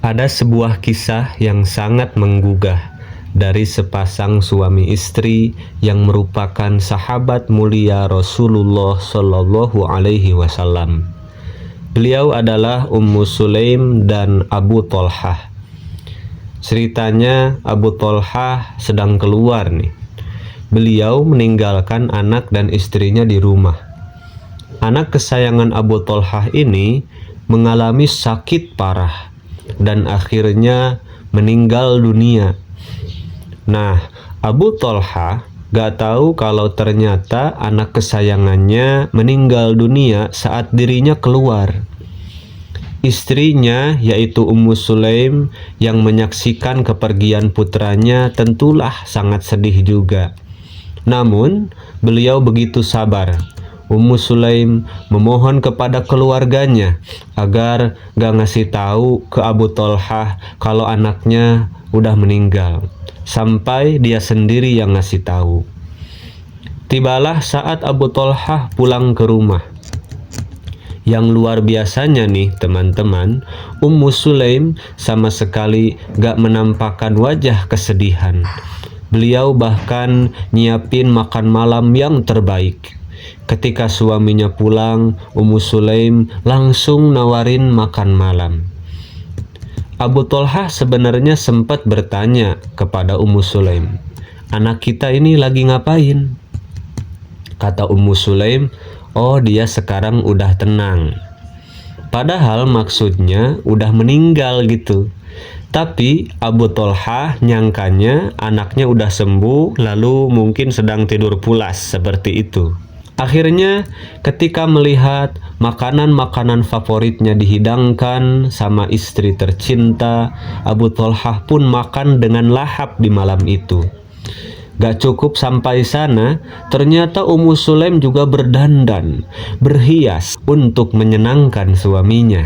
Ada sebuah kisah yang sangat menggugah dari sepasang suami istri yang merupakan sahabat mulia Rasulullah Shallallahu Alaihi Wasallam. Beliau adalah Ummu Sulaim dan Abu Thalhah. Ceritanya Abu Thalhah sedang keluar nih. Beliau meninggalkan anak dan istrinya di rumah. Anak kesayangan Abu Thalhah ini mengalami sakit parah dan akhirnya meninggal dunia. Nah, Abu Thalhah gak tahu kalau ternyata anak kesayangannya meninggal dunia saat dirinya keluar. Istrinya yaitu Ummu Sulaim yang menyaksikan kepergian putranya tentulah sangat sedih juga. Namun, beliau begitu sabar. Ummu Sulaim memohon kepada keluarganya agar gak ngasih tahu ke Abu Thalhah kalau anaknya udah meninggal, sampai dia sendiri yang ngasih tahu. Tibalah saat Abu Thalhah pulang ke rumah. Yang luar biasanya nih teman-teman, Ummu Sulaim sama sekali gak menampakkan wajah kesedihan. Beliau bahkan nyiapin makan malam yang terbaik. Ketika suaminya pulang, Ummu Sulaim langsung nawarin makan malam. Abu Thalhah sebenarnya sempat bertanya kepada Ummu Sulaim, "Anak kita ini lagi ngapain?" Kata Ummu Sulaim, "Oh, dia sekarang udah tenang." Padahal maksudnya udah meninggal gitu. Tapi Abu Thalhah nyangkanya anaknya udah sembuh, lalu mungkin sedang tidur pulas seperti itu. Akhirnya ketika melihat makanan-makanan favoritnya dihidangkan sama istri tercinta, Abu Thalhah pun makan dengan lahap di malam itu. Gak cukup sampai sana, ternyata Ummu Sulaim juga berdandan, berhias untuk menyenangkan suaminya.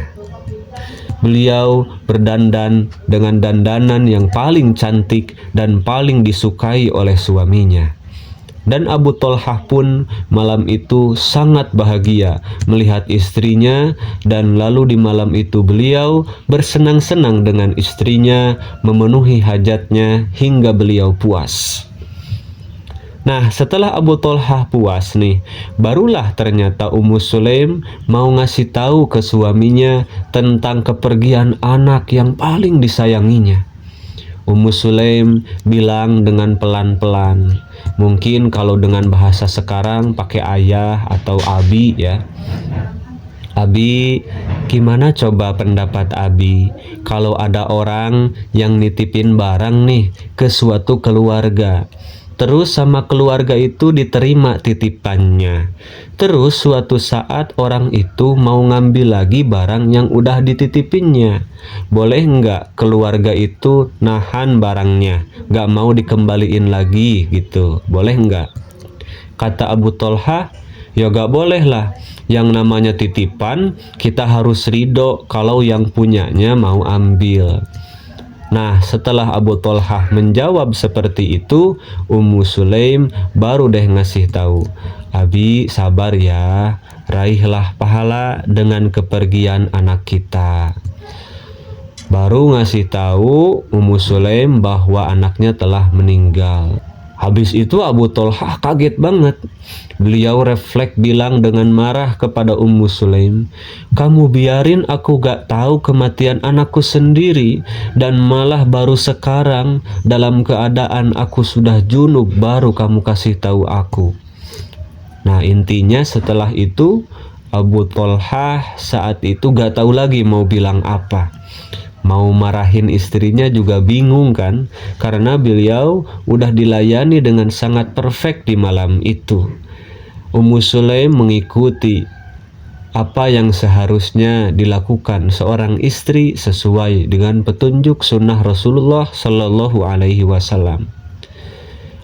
Beliau berdandan dengan dandanan yang paling cantik dan paling disukai oleh suaminya. Dan Abu Thalhah pun malam itu sangat bahagia melihat istrinya, dan lalu di malam itu beliau bersenang-senang dengan istrinya, memenuhi hajatnya hingga beliau puas. Nah, setelah Abu Thalhah puas nih, barulah ternyata Ummu Sulaim mau ngasih tahu ke suaminya tentang kepergian anak yang paling disayanginya. Ummu Sulaim bilang dengan pelan-pelan, mungkin kalau dengan bahasa sekarang pakai ayah atau abi ya. "Abi, gimana coba pendapat Abi kalau ada orang yang nitipin barang nih ke suatu keluarga, terus sama keluarga itu diterima titipannya, terus suatu saat orang itu mau ngambil lagi barang yang udah dititipinnya, boleh nggak keluarga itu nahan barangnya, nggak mau dikembaliin lagi gitu, boleh nggak?" Kata Abu Thalhah, "Ya gak boleh lah, yang namanya titipan kita harus ridho kalau yang punyanya mau ambil." Nah, setelah Abu Thalhah menjawab seperti itu, Ummu Sulaim baru deh ngasih tahu, "Abi sabar ya, raihlah pahala dengan kepergian anak kita." Baru ngasih tahu Ummu Sulaim bahwa anaknya telah meninggal. Habis itu Abu Thalhah kaget banget. Beliau refleks bilang dengan marah kepada Ummu Sulaim, "Kamu biarin aku gak tahu kematian anakku sendiri, dan malah baru sekarang dalam keadaan aku sudah junub baru kamu kasih tahu aku." Nah, intinya setelah itu Abu Thalhah saat itu gak tahu lagi mau bilang apa. Mau marahin istrinya juga bingung kan, karena beliau udah dilayani dengan sangat perfect di malam itu. Ummu Sulaim mengikuti apa yang seharusnya dilakukan seorang istri sesuai dengan petunjuk sunnah Rasulullah Shallallahu Alaihi Wasallam.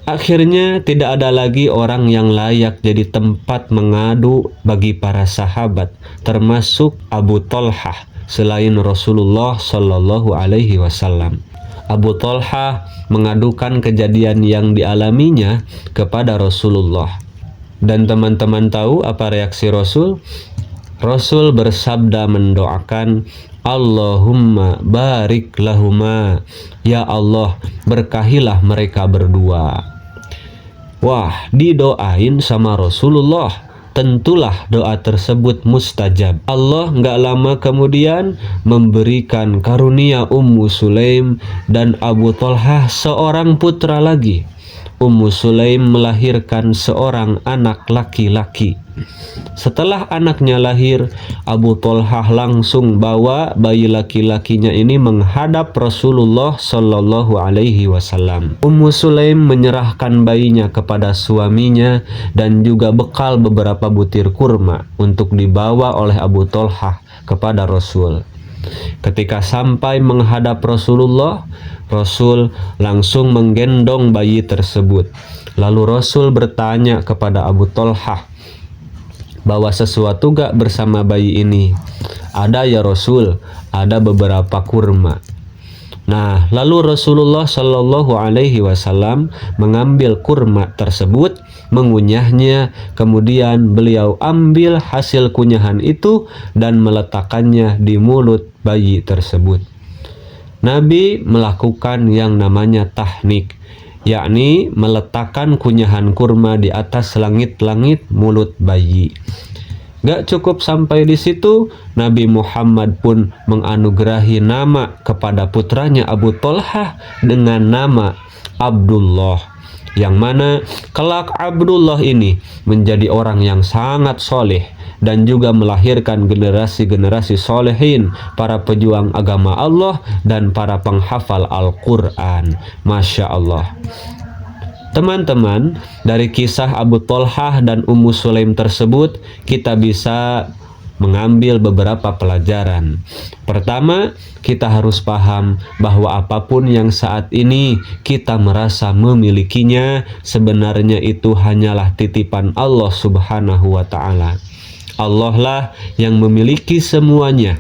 Akhirnya tidak ada lagi orang yang layak jadi tempat mengadu bagi para sahabat, termasuk Abu Thalhah, selain Rasulullah Shallallahu Alaihi Wasallam. Abu Thalhah mengadukan kejadian yang dialaminya kepada Rasulullah. Dan teman-teman tahu apa reaksi Rasul? Rasul bersabda mendoakan Allahumma barik lahuma. Ya Allah, berkahilah mereka berdua. Wah, didoain sama Rasulullah. Tentulah doa tersebut mustajab. Allah nggak lama kemudian memberikan karunia Ummu Sulaim dan Abu Thalhah seorang putra lagi. Ummu Sulaim melahirkan seorang anak laki-laki. Setelah anaknya lahir, Abu Thalhah langsung bawa bayi laki-lakinya ini menghadap Rasulullah Shallallahu Alaihi Wasallam. Ummu Sulaim menyerahkan bayinya kepada suaminya dan juga bekal beberapa butir kurma untuk dibawa oleh Abu Thalhah kepada Rasul. Ketika sampai menghadap Rasulullah, Rasul langsung menggendong bayi tersebut. Lalu Rasul bertanya kepada Abu Thalhah, bawa sesuatu gak bersama bayi ini? Ada ya Rasul, ada beberapa kurma. Nah, lalu Rasulullah Shallallahu Alaihi Wasallam mengambil kurma tersebut, mengunyahnya, kemudian beliau ambil hasil kunyahan itu dan meletakkannya di mulut bayi tersebut. Nabi melakukan yang namanya tahnik, yakni meletakkan kunyahan kurma di atas langit-langit mulut bayi. Gak cukup sampai di situ, Nabi Muhammad pun menganugerahi nama kepada putranya Abu Thalhah dengan nama Abdullah, yang mana kelak Abdullah ini menjadi orang yang sangat soleh dan juga melahirkan generasi-generasi solehin, para pejuang agama Allah dan para penghafal Al-Quran. Masya Allah. Teman-teman, dari kisah Abu Thalhah dan Ummu Sulaim tersebut, kita bisa mengambil beberapa pelajaran. Pertama, kita harus paham bahwa apapun yang saat ini kita merasa memilikinya, sebenarnya itu hanyalah titipan Allah Subhanahu wa Ta'ala. Allah lah yang memiliki semuanya.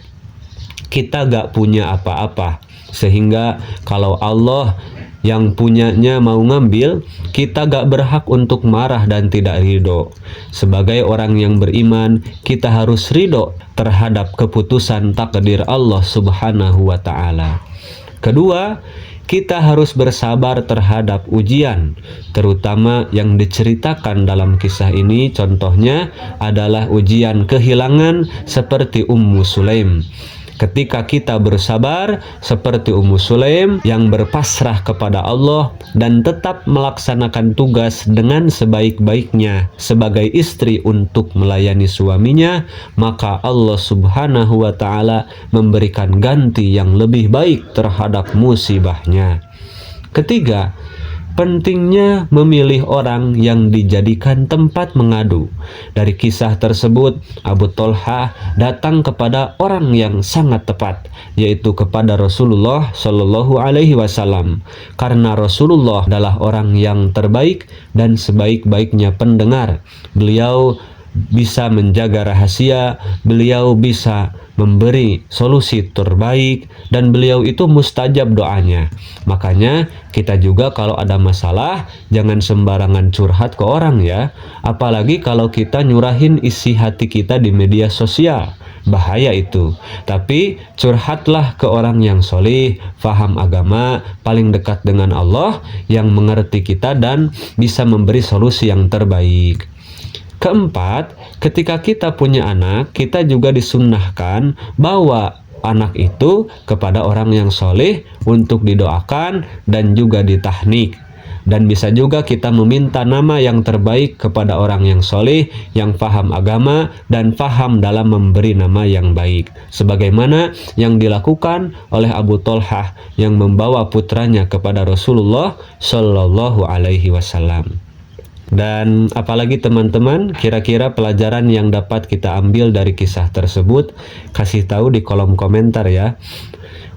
Kita gak punya apa-apa, sehingga kalau Allah yang punyanya mau ngambil, kita gak berhak untuk marah dan tidak ridho. Sebagai orang yang beriman, kita harus ridho terhadap keputusan takdir Allah Subhanahu wa Ta'ala. Kedua, kita harus bersabar terhadap ujian, terutama yang diceritakan dalam kisah ini. Contohnya adalah ujian kehilangan seperti Ummu Sulaim. Ketika kita bersabar seperti Ummu Sulaim yang berpasrah kepada Allah dan tetap melaksanakan tugas dengan sebaik-baiknya sebagai istri untuk melayani suaminya, maka Allah Subhanahu wa Ta'ala memberikan ganti yang lebih baik terhadap musibahnya. Ketiga, pentingnya memilih orang yang dijadikan tempat mengadu. Dari kisah tersebut, Abu Thalhah datang kepada orang yang sangat tepat, yaitu kepada Rasulullah Shallallahu Alaihi Wasallam. Karena Rasulullah adalah orang yang terbaik dan sebaik-baiknya pendengar. Beliau bisa menjaga rahasia, beliau bisa memberi solusi terbaik, dan beliau itu mustajab doanya. Makanya kita juga kalau ada masalah jangan sembarangan curhat ke orang ya, apalagi kalau kita nyurahin isi hati kita di media sosial. Bahaya itu. Tapi curhatlah ke orang yang soleh, faham agama, paling dekat dengan Allah, yang mengerti kita dan bisa memberi solusi yang terbaik. Keempat, ketika kita punya anak, kita juga disunnahkan bawa anak itu kepada orang yang soleh untuk didoakan dan juga ditahnik. Dan bisa juga kita meminta nama yang terbaik kepada orang yang soleh, yang paham agama dan paham dalam memberi nama yang baik. Sebagaimana yang dilakukan oleh Abu Thalhah yang membawa putranya kepada Rasulullah Shallallahu Alaihi Wasallam. Dan apalagi teman-teman, kira-kira pelajaran yang dapat kita ambil dari kisah tersebut, kasih tahu di kolom komentar ya.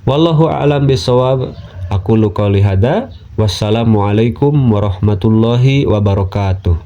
Wallahu a'lam bishawab. Aku qouli hada. Wassalamualaikum warahmatullahi wabarakatuh.